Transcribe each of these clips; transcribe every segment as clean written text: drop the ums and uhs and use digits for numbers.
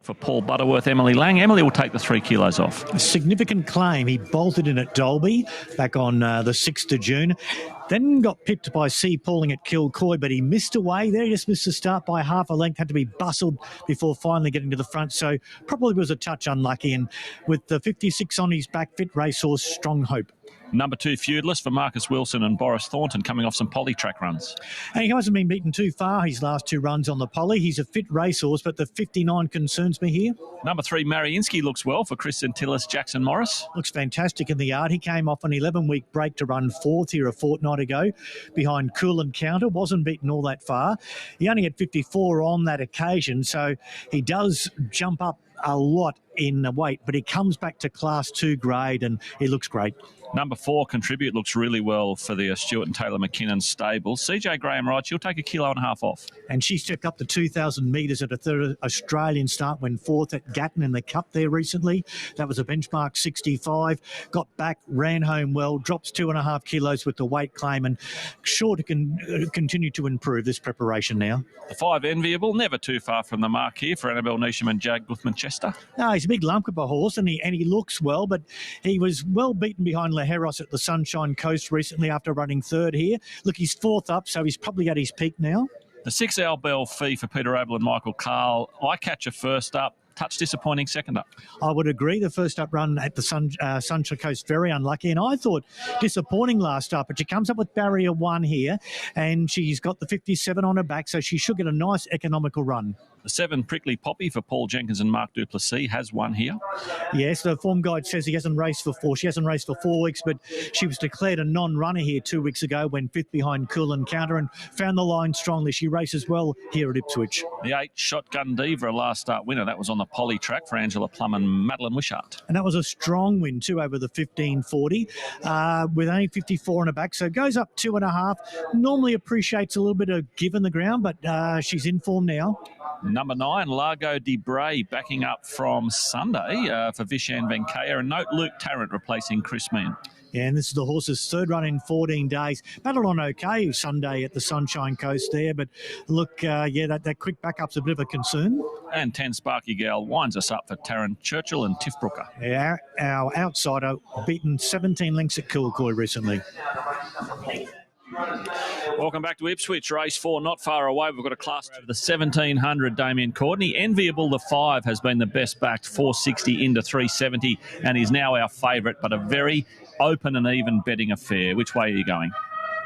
For Paul Butterworth, Emily Lang. Emily will take the 3 kilos off. A significant claim. He bolted in at Dalby back on the 6th of June. Then got pipped by C. Pauling at Kilcoy, but he missed away there. He just missed the start by half a length, had to be bustled before finally getting to the front. So probably was a touch unlucky. And with the 56 on his back, fit racehorse, Strong Hope. Number 2, Feudalist for Marcus Wilson and Boris Thornton, coming off some poly track runs. And he hasn't been beaten too far his last 2 runs on the poly. He's a fit racehorse, but the 59 concerns me here. Number 3, Mariinsky looks well for Chris Antillis, Jackson Morris. Looks fantastic in the yard. He came off an 11-week break to run 4th here a fortnight ago behind Cool and Counter. Wasn't beaten all that far. He only had 54 on that occasion, so he does jump up a lot in the weight, but he comes back to Class 2 grade and he looks great. Number 4, Contribute, looks really well for the Stuart and Taylor McKinnon stable. CJ Graham rides, she'll take 1.5 kilos off. And she stepped up to 2,000 metres at a third Australian start, went 4th at Gatton in the Cup there recently. That was a benchmark 65. Got back, ran home well, drops 2.5 kilos with the weight claim, and sure to continue to improve this preparation now. The 5, Enviable, never too far from the mark here for Annabelle Neesham and Jag Guthmanchester. No, he's a big lump of a horse, and he looks well, but he was well beaten behind Laheros at the Sunshine Coast recently after running 3rd here. Look, he's 4th up, so he's probably at his peak now. The 6, Our Belle Fille for Peter Abel and Michael Carl. I catch a first up. Touch disappointing second up. I would agree. The first up run at the Sunshine Coast, very unlucky. And I thought disappointing last up, but she comes up with barrier 1 here, and she's got the 57 on her back, so she should get a nice economical run. The 7, Prickly Poppy for Paul Jenkins and Mark Duplessis has won here. Yes, the form guide says she hasn't raced for 4 weeks, but she was declared a non-runner here 2 weeks ago when 5th behind Cool and Counter and found the line strongly. She races well here at Ipswich. The 8, Shotgun Diva, a last start winner. That was on the poly track for Angela Plum and Madeline Wishart. And that was a strong win too over the 1540 with only 54 on her back. So goes up 2.5. Normally appreciates a little bit of give in the ground, but she's in form now. Number 9, Lago Di Braies, backing up from Sunday for Vishan Venkaya. And note Luke Tarrant replacing Chris Meehan. Yeah, and this is the horse's 3rd run in 14 days. Battled on okay Sunday at the Sunshine Coast there, but look, that quick backup's a bit of a concern. And 10, Sparky Gal winds us up for Taryn Churchill and Tiff Brooker. Yeah, our outsider beaten 17 lengths at Kilcoy recently. Welcome back to Ipswich, race 4, not far away. We've got a class over the 1,700, Damien Courtney. Enviable, the 5, has been the best backed, 460 into 370, and is now our favourite, but a very open and even betting affair. Which way are you going?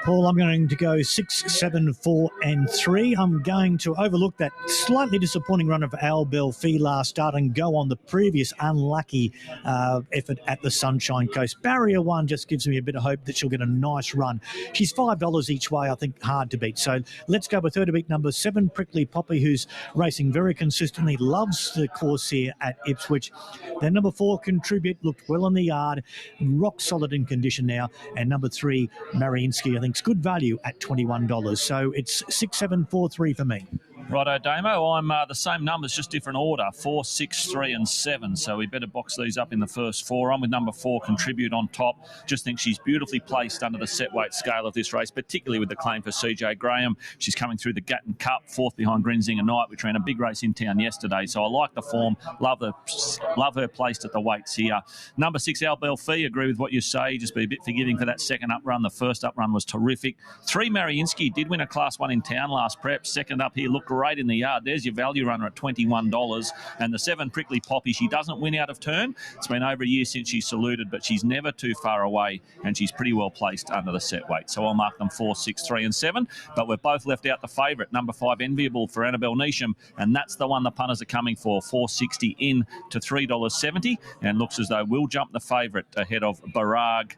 Paul, I'm going to go 6, 7, 4 and 3. I'm going to overlook that slightly disappointing run of Our Belle Fille last start and go on the previous unlucky effort at the Sunshine Coast. Barrier 1 just gives me a bit of hope that she'll get a nice run. She's $5 each way, I think, hard to beat. So let's go with her to beat number 7, Prickly Poppy, who's racing very consistently, loves the course here at Ipswich. Then number 4, Contribute, looked well in the yard, rock solid in condition now. And number 3, Mariinsky, I think, it's good value at $21. So it's 6, 7, 4, 3 for me. Righto, Damo. I'm the same numbers, just different order. 4, 6, 3 and 7. So we better box these up in the first 4. I'm with number 4, Contribute on top. Just think she's beautifully placed under the set weight scale of this race, particularly with the claim for CJ Graham. She's coming through the Gatton Cup, 4th behind Grinzinger Knight, which ran a big race in town yesterday. So I like the form. Love her placed at the weights here. Number 6, Our Belle Fille. Agree with what you say. Just be a bit forgiving for that second up run. The first up run was terrific. 3, Mariinsky did win a Class 1 in town last prep. Second up here looked great in the yard. There's your value runner at $21. And the 7, Prickly Poppy, she doesn't win out of turn. It's been over a year since she saluted, but she's never too far away, and she's pretty well placed under the set weight. So I'll mark them 4, 6, 3 and 7. But we've both left out the favourite, number 5, Enviable for Annabelle Neesham, and that's the one the punters are coming for, $4.60 in to $3.70, and looks as though we'll jump the favourite ahead of Birague.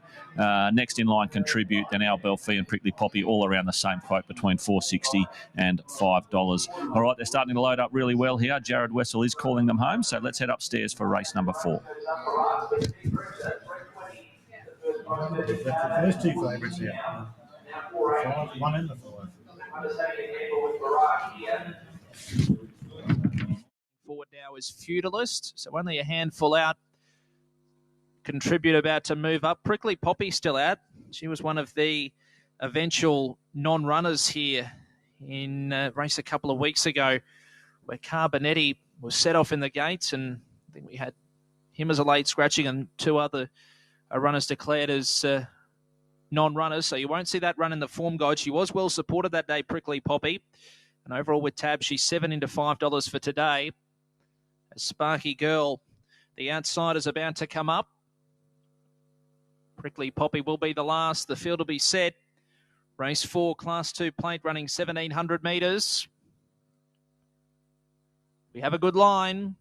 Next in line, Contribute, then Our Belle Fille and Prickly Poppy, all around the same quote between $4.60 and $5. All right, they're starting to load up really well here. Jared Wessel is calling them home, so let's head upstairs for race number 4. First 2 favourites here. 1 and the 5. Forward now is Feudalist, so only a handful out. Contribute about to move up. Prickly Poppy still out. She was one of the eventual non-runners here in race a couple of weeks ago, where Carbonetti was set off in the gates, and I think we had him as a late scratching and two other runners declared as non-runners, so you won't see that run in the form guide. She was well supported that day, Prickly Poppy, and overall with tab, she's $7 into $5 for today. As Sparky Girl, the outsider's about to come up. Prickly Poppy will be the last. The field will be set. Race 4, Class 2 plate, running 1,700 metres. We have a good line.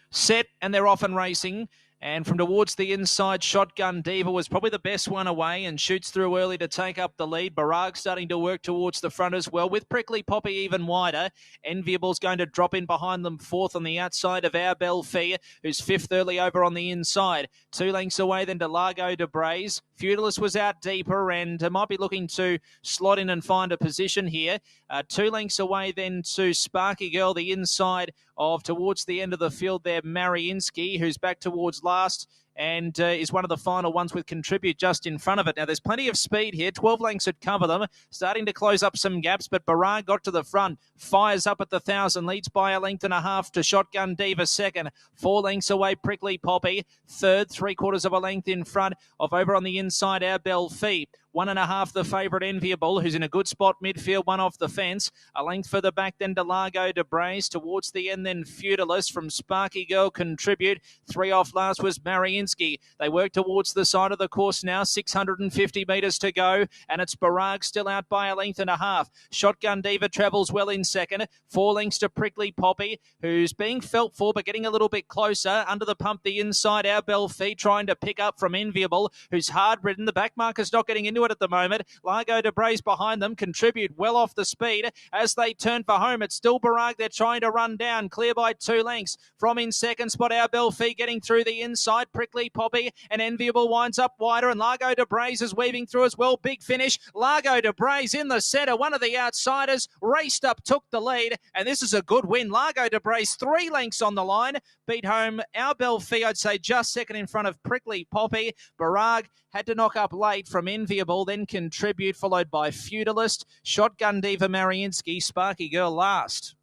Set, and they're off and racing. And from towards the inside, Shotgun Diva was probably the best one away and shoots through early to take up the lead. Birague starting to work towards the front as well, with Prickly Poppy even wider. Enviable's going to drop in behind them, fourth on the outside of Our Belle Fille, who's fifth early over on the inside. 2 lengths away then to Lago Di Braies. Feudalist was out deeper and might be looking to slot in and find a position here. 2 lengths away then to Sparky Girl, the inside of towards the end of the field there, Mariinsky, who's back towards last and is one of the final ones with Contribute just in front of it. Now, there's plenty of speed here. 12 lengths would cover them, starting to close up some gaps, but Birague got to the front, fires up at the 1,000, leads by a length and a half to Shotgun Diva second. 4 lengths away, Prickly Poppy third, 3/4 of a length in front of over on the inside, Our Belle Fille. 1.5 the favourite Enviable, who's in a good spot midfield, one off the fence. A length further back then to Lago Di Braies. Towards the end then Feudalist from Sparky Girl Contribute. 3 off last was Mariinsky. They work towards the side of the course now. 650 metres to go, and it's Birague still out by a length and a half. Shotgun Diva travels well in second. 4 lengths to Prickly Poppy, who's being felt for but getting a little bit closer. Under the pump the inside, Our Belle Fille trying to pick up from Enviable, who's hard ridden. The back marker's not getting into it at the moment. Lago Di Braies behind them. Contribute well off the speed as they turn for home. It's still Birague they're trying to run down, clear by 2 lengths. From in second spot, Our Belle Fille getting through the inside. Prickly Poppy and Enviable winds up wider, and Lago Di Braies is weaving through as well. Big finish. Lago Di Braies in the centre. One of the outsiders raced up, took the lead, and this is a good win. Lago Di Braies 3 lengths on the line. Beat home Our Belle Fille, I'd say just second in front of Prickly Poppy. Birague had to knock up late from Enviable, then Contribute, followed by Feudalist, Shotgun Diva, Mariinsky, Sparky Girl last.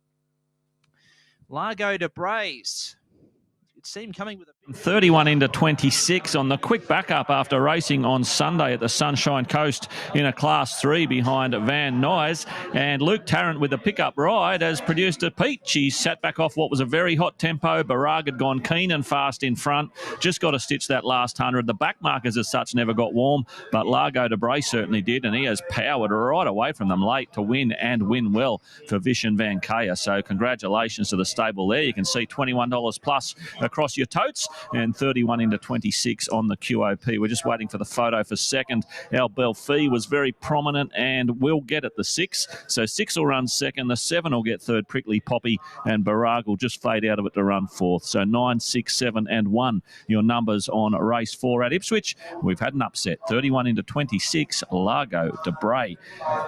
Lago Di Braies, it seemed coming with a 31 into 26 on the quick backup after racing on Sunday at the Sunshine Coast in a Class 3 behind Van Nuys. And Luke Tarrant with a pickup ride has produced a peach. He sat back off what was a very hot tempo. Birague had gone keen and fast in front. Just got to stitch that last 100. The back markers as such never got warm, but Lago Di Braies certainly did, and he has powered right away from them late to win and win well for Vishan Venkaya. So congratulations to the stable there. You can see $21 plus across your totes, and 31 into 26 on the QOP. We're just waiting for the photo for second. Our Belle Fille was very prominent and will get at the 6. So 6 will run second. The 7 will get third, Prickly Poppy, and Birague will just fade out of it to run fourth. So 9, 6, 7, and 1, your numbers on race 4 at Ipswich. We've had an upset. 31 into 26, Lago Di Braies.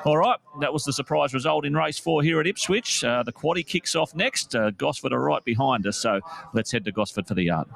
All right, that was the surprise result in race 4 here at Ipswich. The quaddie kicks off next. Gosford are right behind us, so let's head to Gosford for the yard.